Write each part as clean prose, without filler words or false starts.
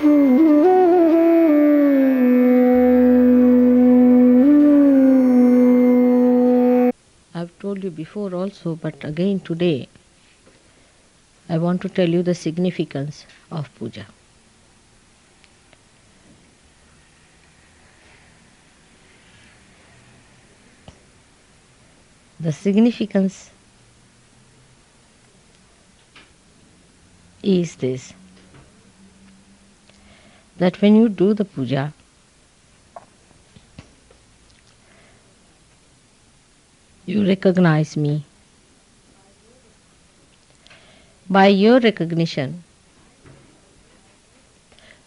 I've told you before also, but again today, I want to tell you the significance of puja. The significance is this, that when you do the puja, you recognize me. By your recognition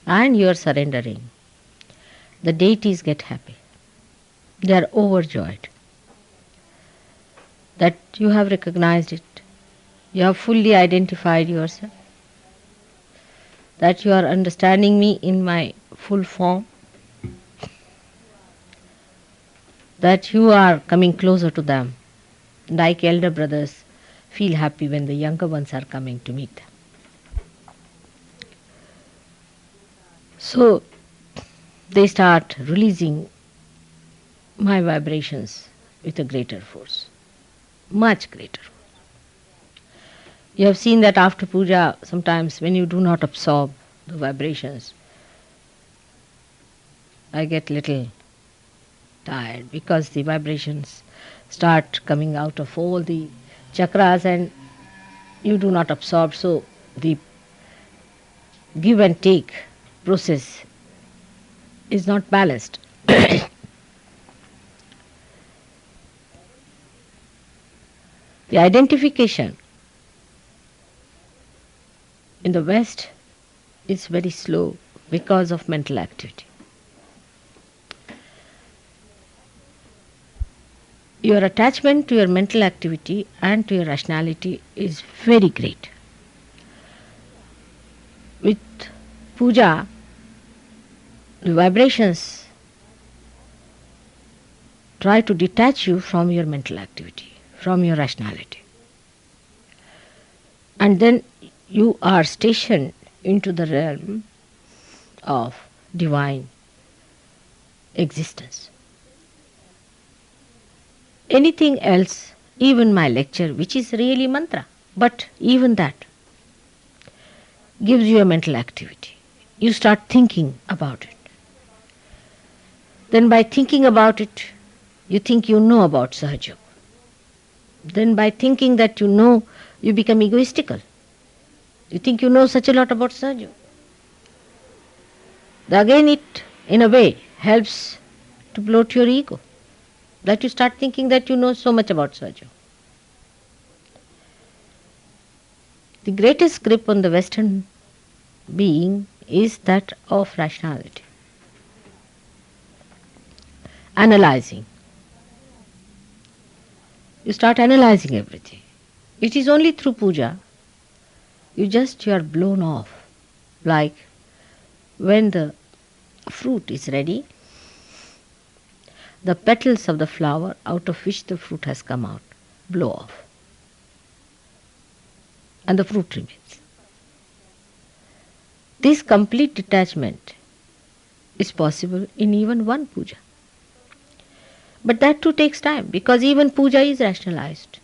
and your surrendering, the deities get happy. They are overjoyed that you have recognized it. You have fully identified yourself, that you are understanding me in my full form, that you are coming closer to them, like elder brothers feel happy when the younger ones are coming to meet them. So they start releasing my vibrations with a greater force, much greater. You have seen that after puja, sometimes when you do not absorb the vibrations, I get little tired because the vibrations start coming out of all the chakras and you do not absorb, so the give and take process is not balanced. The identification in the West is very slow because of mental activity. Your attachment to your mental activity and to your rationality is very great. With puja, the vibrations try to detach you from your mental activity, from your rationality. And then you are stationed into the realm of divine existence. Anything else, even my lecture, which is really mantra, but even that gives you a mental activity. You start thinking about it. Then by thinking about it, you think you know about Sahaja. Then by thinking that you know, you become egoistical. You think you know such a lot about Sahaja. Again it, in a way, helps to bloat your ego. That you start thinking that you know so much about Sahaja. The greatest grip on the Western being is that of rationality. Analyzing. You start analyzing everything. It is only through puja you are blown off. Like when the fruit is ready, the petals of the flower out of which the fruit has come out blow off. And the fruit remains. This complete detachment is possible in even one puja. But that too takes time because even puja is rationalized.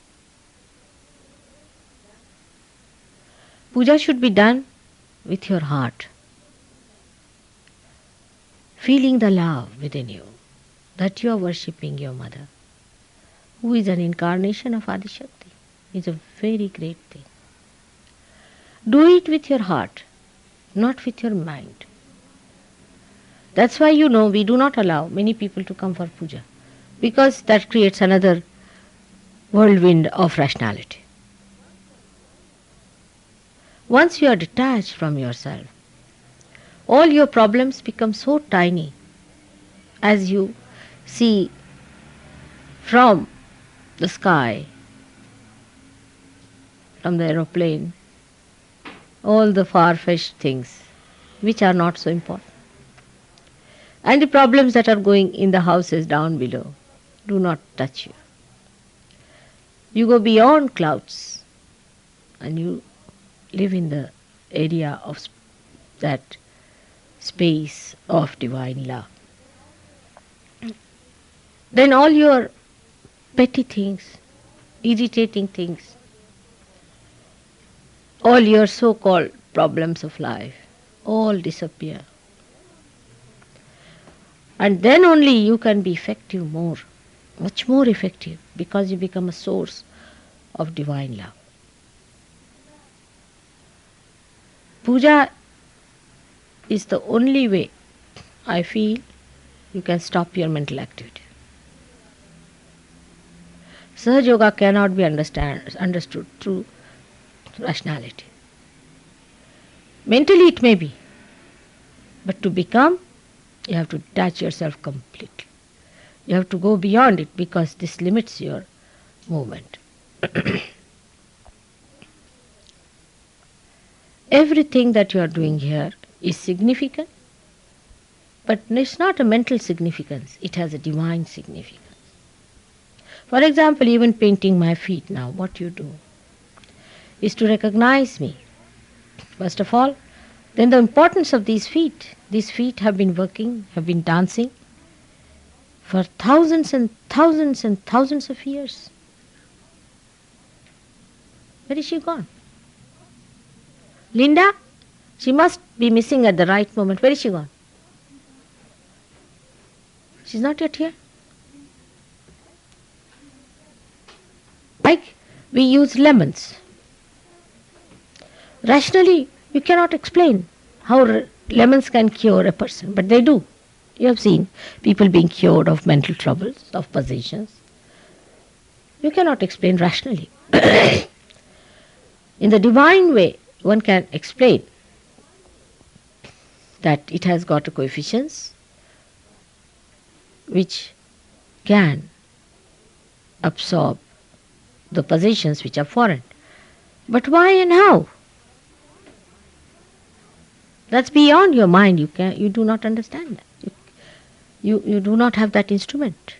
Puja should be done with your heart, feeling the love within you that you are worshipping your mother, who is an incarnation of Adishakti. It's a very great thing. Do it with your heart, not with your mind. That's why we do not allow many people to come for puja, because that creates another whirlwind of rationality. Once you are detached from yourself, all your problems become so tiny as you see from the sky, from the aeroplane, all the far-fetched things which are not so important. And the problems that are going in the houses down below do not touch you. You go beyond clouds and you live in the area of that space of divine love. Then all your petty things, irritating things, all your so-called problems of life, all disappear. And then only you can be effective more, much more effective, because you become a source of divine love. Puja is the only way I feel you can stop your mental activity. Sahaja Yoga cannot be understood through rationality. Mentally it may be, but to become, you have to detach yourself completely. You have to go beyond it, because this limits your movement. Everything that you are doing here is significant, but it's not a mental significance, it has a divine significance. For example, even painting my feet now, what you do is to recognize me. First of all, then the importance of these feet. These feet have been working, have been dancing for thousands and thousands and thousands of years. Where is she gone? Linda? She must be missing at the right moment. Where is she gone? She's not yet here. Like we use lemons. Rationally, you cannot explain how lemons can cure a person, but they do. You have seen people being cured of mental troubles, of possessions. You cannot explain rationally. In the divine way, one can explain that it has got a coefficients which can absorb the possessions which are foreign. But why and how? That's beyond your mind. You do not understand that. You do not have that instrument.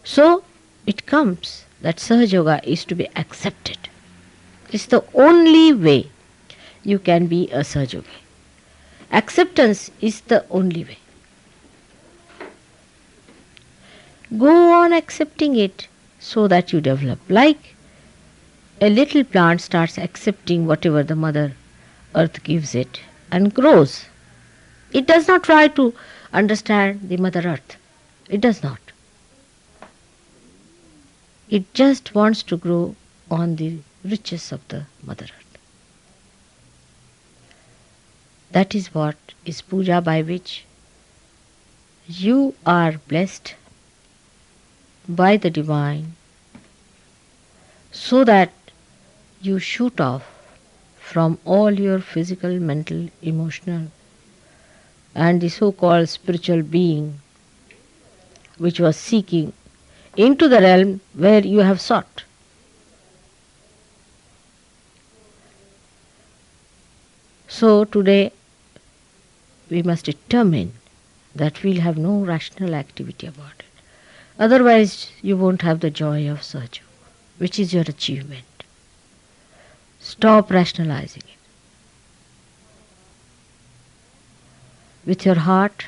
So it comes that Sahaja Yoga is to be accepted. It's the only way you can be a Sahaja Yogi. Acceptance is the only way. Go on accepting it so that you develop. Like a little plant starts accepting whatever the Mother Earth gives it and grows. It does not try to understand the Mother Earth. It does not. It just wants to grow on the riches of the Mother Earth. That is what is puja, by which you are blessed by the divine, so that you shoot off from all your physical, mental, emotional, and the so-called spiritual being which was seeking into the realm where you have sought. So today we must determine that we'll have no rational activity about it. Otherwise you won't have the joy of Sahaja Yoga, which is your achievement. Stop rationalizing it. With your heart,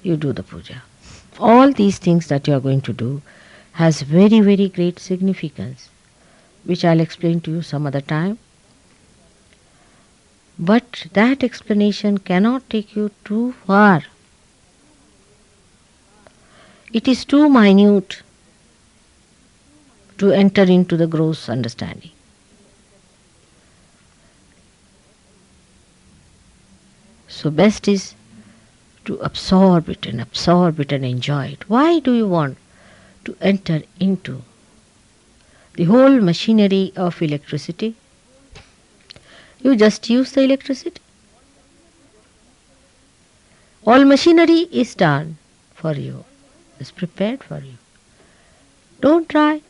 you do the puja. All these things that you are going to do has very, very great significance, which I'll explain to you some other time. But that explanation cannot take you too far. It is too minute to enter into the gross understanding. So best is to absorb it and enjoy it. Why do you want to enter into the whole machinery of electricity? You just use the electricity. All machinery is done for you, is prepared for you. Don't try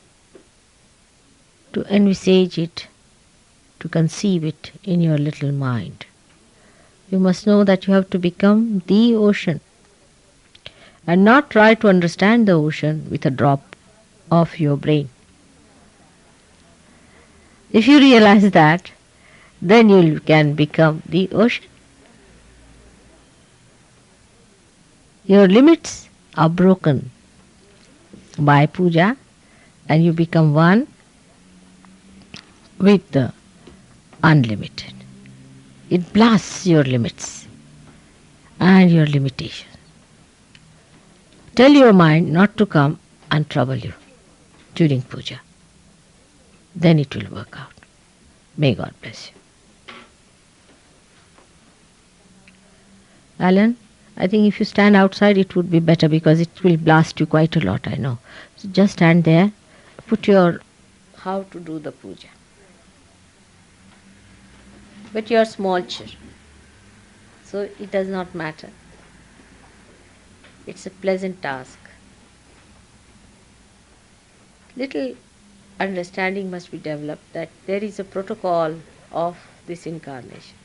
to envisage it, to conceive it in your little mind. You must know that you have to become the ocean and not try to understand the ocean with a drop of your brain. If you realize that, then you can become the ocean. Your limits are broken by puja and you become one with the unlimited. It blasts your limits and your limitations. Tell your mind not to come and trouble you during puja. Then it will work out. May God bless you. Alan, I think if you stand outside it would be better because it will blast you quite a lot, I know. So just stand there, put your how to do the puja. But you are small children, so it does not matter. It's a pleasant task. Little understanding must be developed that there is a protocol of this incarnation.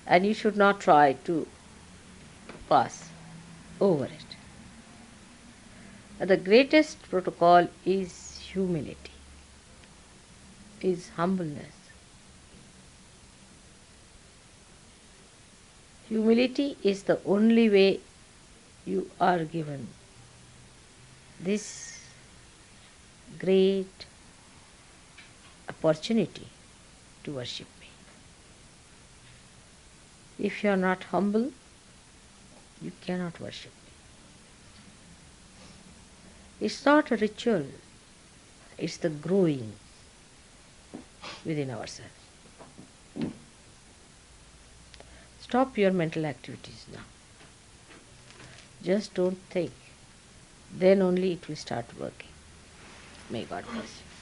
And you should not try to pass over it. The greatest protocol is humility, is humbleness. Humility is the only way you are given this great opportunity to worship me. If you are not humble, you cannot worship me. It's not a ritual, it's the growing within ourselves. Stop your mental activities now. Just don't think. Then only it will start working. May God bless you.